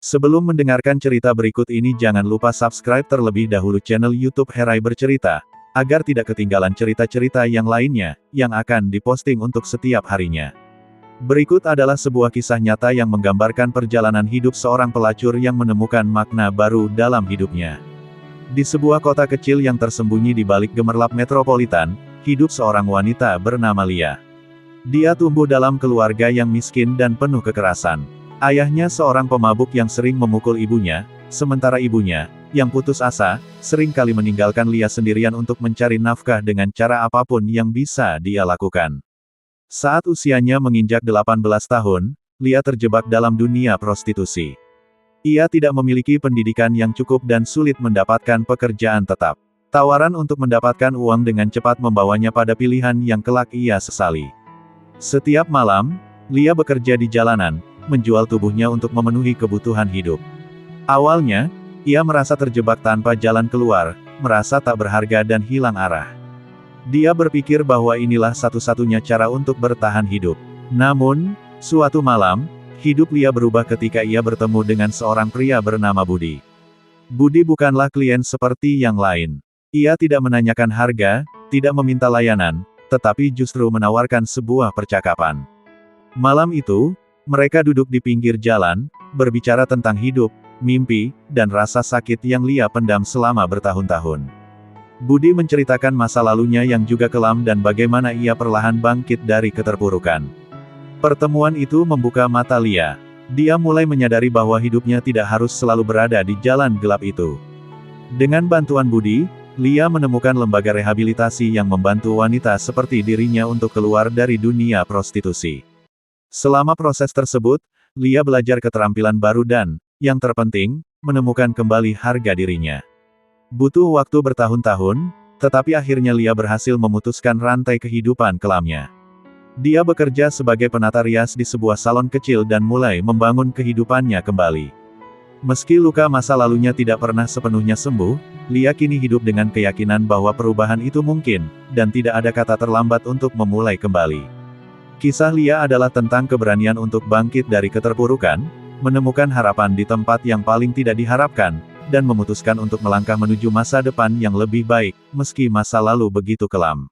Sebelum mendengarkan cerita berikut ini jangan lupa subscribe terlebih dahulu channel YouTube Herai Bercerita, agar tidak ketinggalan cerita-cerita yang lainnya, yang akan diposting untuk setiap harinya. Berikut adalah sebuah kisah nyata yang menggambarkan perjalanan hidup seorang pelacur yang menemukan makna baru dalam hidupnya. Di sebuah kota kecil yang tersembunyi di balik gemerlap metropolitan, hidup seorang wanita bernama Lia. Dia tumbuh dalam keluarga yang miskin dan penuh kekerasan. Ayahnya seorang pemabuk yang sering memukul ibunya, sementara ibunya, yang putus asa, sering kali meninggalkan Lia sendirian untuk mencari nafkah dengan cara apapun yang bisa dia lakukan. Saat usianya menginjak 18 tahun, Lia terjebak dalam dunia prostitusi. Ia tidak memiliki pendidikan yang cukup dan sulit mendapatkan pekerjaan tetap. Tawaran untuk mendapatkan uang dengan cepat membawanya pada pilihan yang kelak ia sesali. Setiap malam, Lia bekerja di jalanan, menjual tubuhnya untuk memenuhi kebutuhan hidup. Awalnya, ia merasa terjebak tanpa jalan keluar, merasa tak berharga dan hilang arah. Dia berpikir bahwa inilah satu-satunya cara untuk bertahan hidup. Namun, suatu malam, hidup Lia berubah ketika ia bertemu dengan seorang pria bernama Budi. Budi bukanlah klien seperti yang lain. Ia tidak menanyakan harga, tidak meminta layanan, tetapi justru menawarkan sebuah percakapan. Malam itu, mereka duduk di pinggir jalan, berbicara tentang hidup, mimpi, dan rasa sakit yang Lia pendam selama bertahun-tahun. Budi menceritakan masa lalunya yang juga kelam dan bagaimana ia perlahan bangkit dari keterpurukan. Pertemuan itu membuka mata Lia. Dia mulai menyadari bahwa hidupnya tidak harus selalu berada di jalan gelap itu. Dengan bantuan Budi, Lia menemukan lembaga rehabilitasi yang membantu wanita seperti dirinya untuk keluar dari dunia prostitusi. Selama proses tersebut, Lia belajar keterampilan baru dan, yang terpenting, menemukan kembali harga dirinya. Butuh waktu bertahun-tahun, tetapi akhirnya Lia berhasil memutuskan rantai kehidupan kelamnya. Dia bekerja sebagai penata rias di sebuah salon kecil dan mulai membangun kehidupannya kembali. Meski luka masa lalunya tidak pernah sepenuhnya sembuh, Lia kini hidup dengan keyakinan bahwa perubahan itu mungkin, dan tidak ada kata terlambat untuk memulai kembali. Kisah Lia adalah tentang keberanian untuk bangkit dari keterpurukan, menemukan harapan di tempat yang paling tidak diharapkan, dan memutuskan untuk melangkah menuju masa depan yang lebih baik, meski masa lalu begitu kelam.